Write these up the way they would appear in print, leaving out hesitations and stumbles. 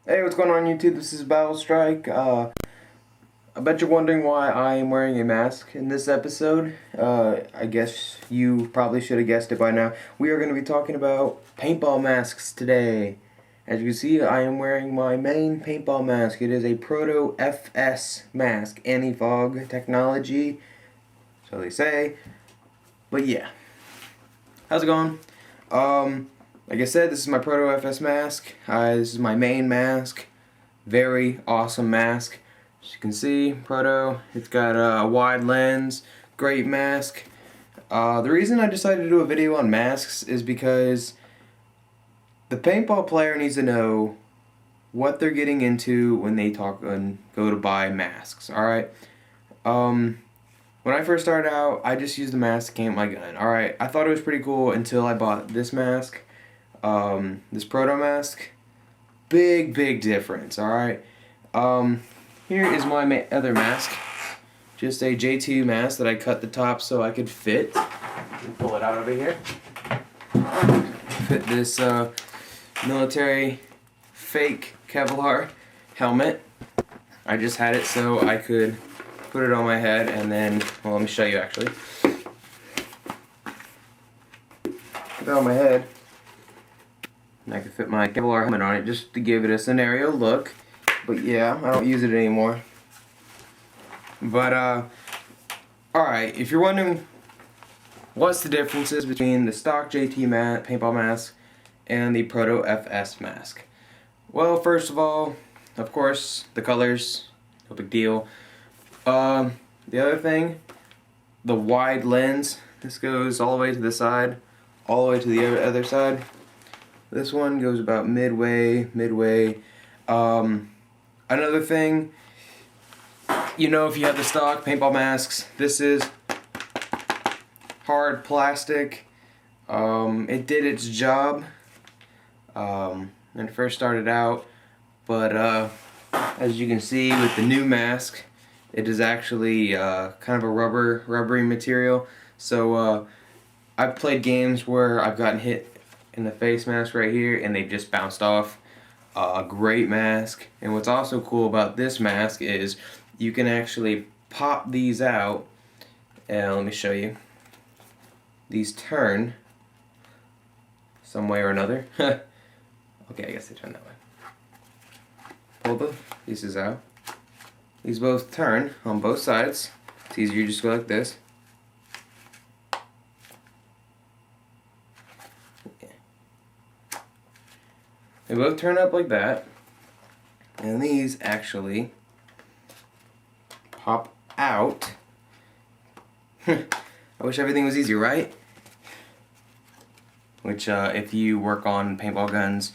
Hey, what's going on YouTube? This is BattleStirke. I bet you're wondering why I am wearing a mask in this episode. I guess you probably should have guessed it by now. We are going to be talking about paintball masks today. As you can see, I am wearing my main paintball mask. It is a Proto FS mask, anti-fog technology, so they say. But yeah, how's it going? Like I said, this is my Proto FS mask. This is my main mask. Very awesome mask. As you can see, Proto, it's got a wide lens, great mask. The reason I decided to do a video on masks is because the paintball player needs to know what they're getting into when they go to buy masks, alright? When I first started out, I just used the mask to aim my gun. Alright, I thought it was pretty cool until I bought this mask. This Proto mask. Big difference, alright? Here is my other mask. Just a J2 mask that I cut the top so I could fit. Pull it out over here. Fit this military fake Kevlar helmet. I just had it so I could put it on my head and then, well, let me show you actually. Put it on my head. And I could fit my Kevlar helmet on it just to give it a scenario look. But yeah, I don't use it anymore. But, alright, if you're wondering what's the differences between the stock JT paintball mask and the Proto FS mask. Well, first of all, of course, the colors, no big deal. The other thing, the wide lens. This goes all the way to the side, all the way to the other side. This one goes about midway. Another thing, you know, if you have the stock paintball masks, this is hard plastic. It did its job when it first started out, but as you can see with the new mask, it is actually kind of a rubbery material. So I've played games where I've gotten hit in the face mask right here and they've just bounced off. A great mask. And what's also cool about this mask is you can actually pop these out, and let me show you. These turn some way or another. Okay, I guess they turn that way. Pull the pieces out. These both turn on both sides. It's easier to just go like this. They both turn up like that, and these actually pop out. I wish everything was easy, right? Which, if you work on paintball guns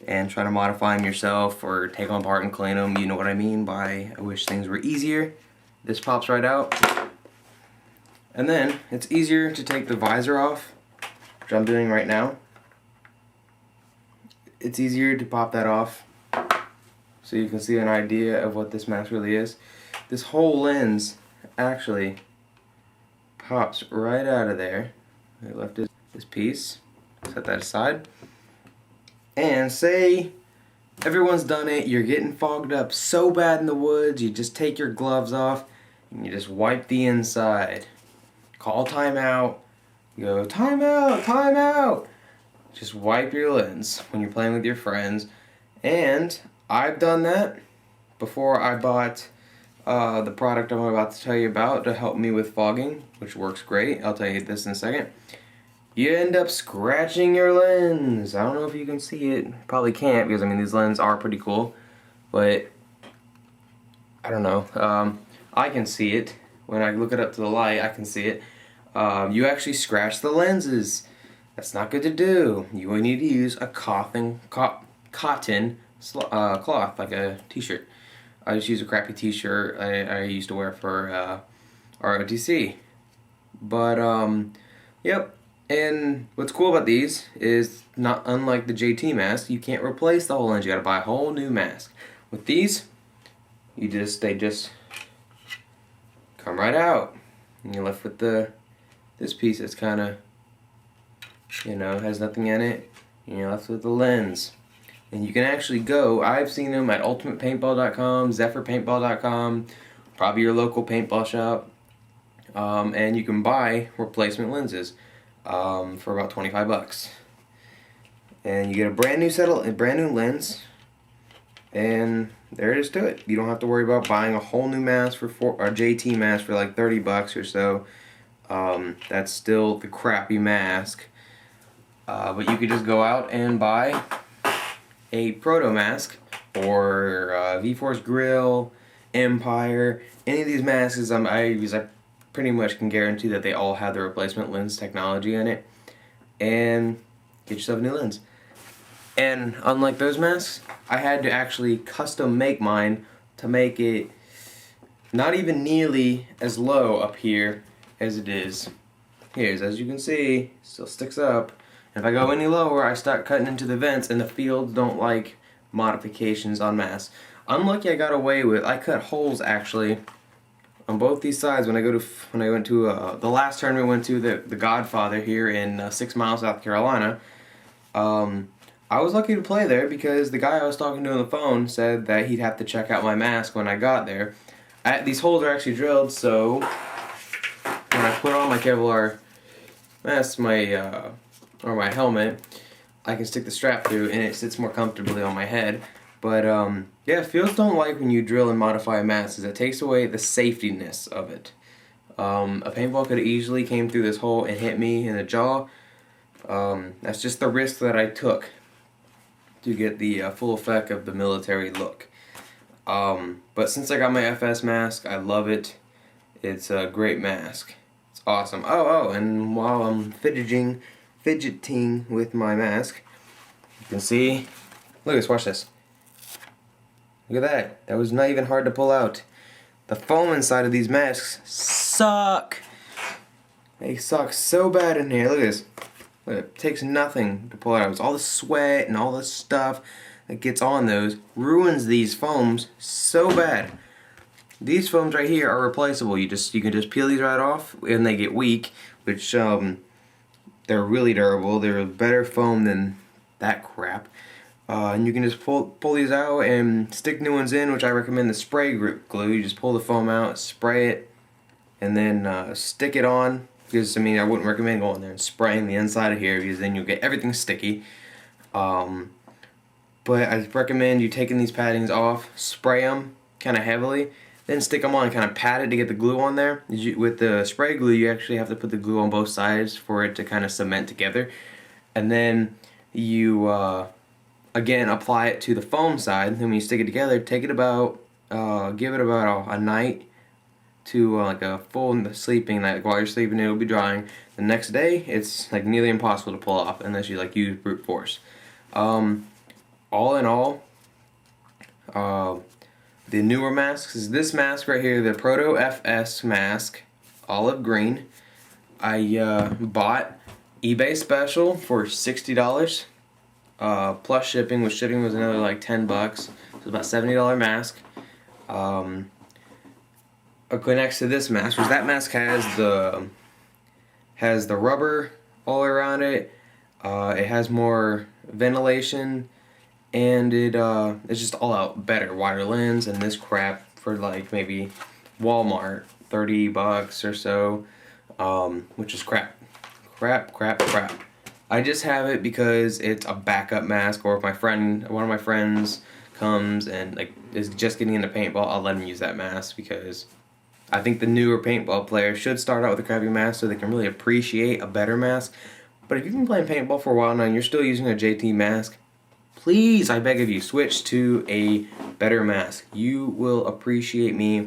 and try to modify them yourself or take them apart and clean them, you know what I mean by I wish things were easier. This pops right out. And then, it's easier to take the visor off, which I'm doing right now. It's easier to pop that off so you can see an idea of what this mask really is. This whole lens actually pops right out of there. I left this piece, set that aside. And say everyone's done it, you're getting fogged up so bad in the woods, you just take your gloves off and you just wipe the inside. Call timeout, you go timeout. Just wipe your lens when you're playing with your friends. And I've done that before I bought the product I'm about to tell you about to help me with fogging, which works great. I'll tell you this in a second. You end up scratching your lens. I don't know if you can see it. Probably can't, because I mean these lenses are pretty cool. But I don't know. I can see it. When I look it up to the light, I can see it. You actually scratch the lenses. That's not good to do. You will need to use a cotton cloth, like a t-shirt. I just use a crappy t-shirt I used to wear for ROTC. But, yep. And what's cool about these is, not unlike the JT mask, you can't replace the whole lens. You gotta buy a whole new mask. With these, they just come right out. And you're left with this piece that's kind of, you know, has nothing in it, and you're left with the lens. And you can actually go, I've seen them at ultimatepaintball.com, zephyrpaintball.com, probably your local paintball shop. And you can buy replacement lenses for about 25 bucks. And you get a brand new lens, and there it is to it. You don't have to worry about buying a whole new mask or JT mask for like 30 bucks or so. That's still the crappy mask. But you could just go out and buy a Proto mask or V-Force Grill, Empire. Any of these masks I use, I pretty much can guarantee that they all have the replacement lens technology in it. And get yourself a new lens. And unlike those masks, I had to actually custom make mine to make it not even nearly as low up here as it is. Here's, as you can see, still sticks up. And if I go any lower, I start cutting into the vents, and the fields don't like modifications on masks. I'm lucky I got away with. I cut holes actually on both these sides when I went to the last tournament we went to, the Godfather here in 6 Mile, South Carolina. I was lucky to play there because the guy I was talking to on the phone said that he'd have to check out my mask when I got there. These holes are actually drilled, so when I put on my Kevlar mask, or my helmet, I can stick the strap through and it sits more comfortably on my head. But yeah, fields don't like when you drill and modify a mask, because it takes away the safetiness of it. A paintball could have easily came through this hole and hit me in the jaw. That's just the risk that I took to get the full effect of the military look. But since I got my FS mask, I love it. It's a great mask. It's awesome. And while I'm fidgeting with my mask, you can see, look at this, watch this. Look at that. That was not even hard to pull out. The foam inside of these masks suck. They suck so bad in here. Look at this. Look, it takes nothing to pull it out. It's all the sweat and all the stuff that gets on those ruins these foams so bad. These foams right here are replaceable. You can just peel these right off and they get weak, which they're really durable. They're a better foam than that crap. And you can just pull these out and stick new ones in, which I recommend the spray glue. You just pull the foam out, spray it, and then stick it on. Because, I mean, I wouldn't recommend going there and spraying the inside of here, because then you'll get everything sticky. But I recommend you taking these paddings off, spray them kind of heavily, then stick them on and kind of pat it to get the glue on there. With the spray glue, you actually have to put the glue on both sides for it to kind of cement together. And then you, again, apply it to the foam side. Then when you stick it together, take it about, give it about a night to like a full sleeping night. Like while you're sleeping, it'll be drying. The next day, it's like nearly impossible to pull off unless you like use brute force. All in all, the newer masks is this mask right here, the Proto FS mask, olive green. I bought eBay special for $60 plus shipping. With shipping was another like 10 bucks. So it's about $70 mask. Okay, next to this mask, which that mask has the rubber all around it. It has more ventilation, and it's just all out better, wider lens. And this crap for like maybe Walmart, 30 bucks or so, which is crap. I just have it because it's a backup mask, or if one of my friends comes and like is just getting into paintball, I'll let him use that mask, because I think the newer paintball players should start out with a crappy mask so they can really appreciate a better mask. But if you've been playing paintball for a while now and you're still using a JT mask, please, I beg of you, switch to a better mask. You will appreciate me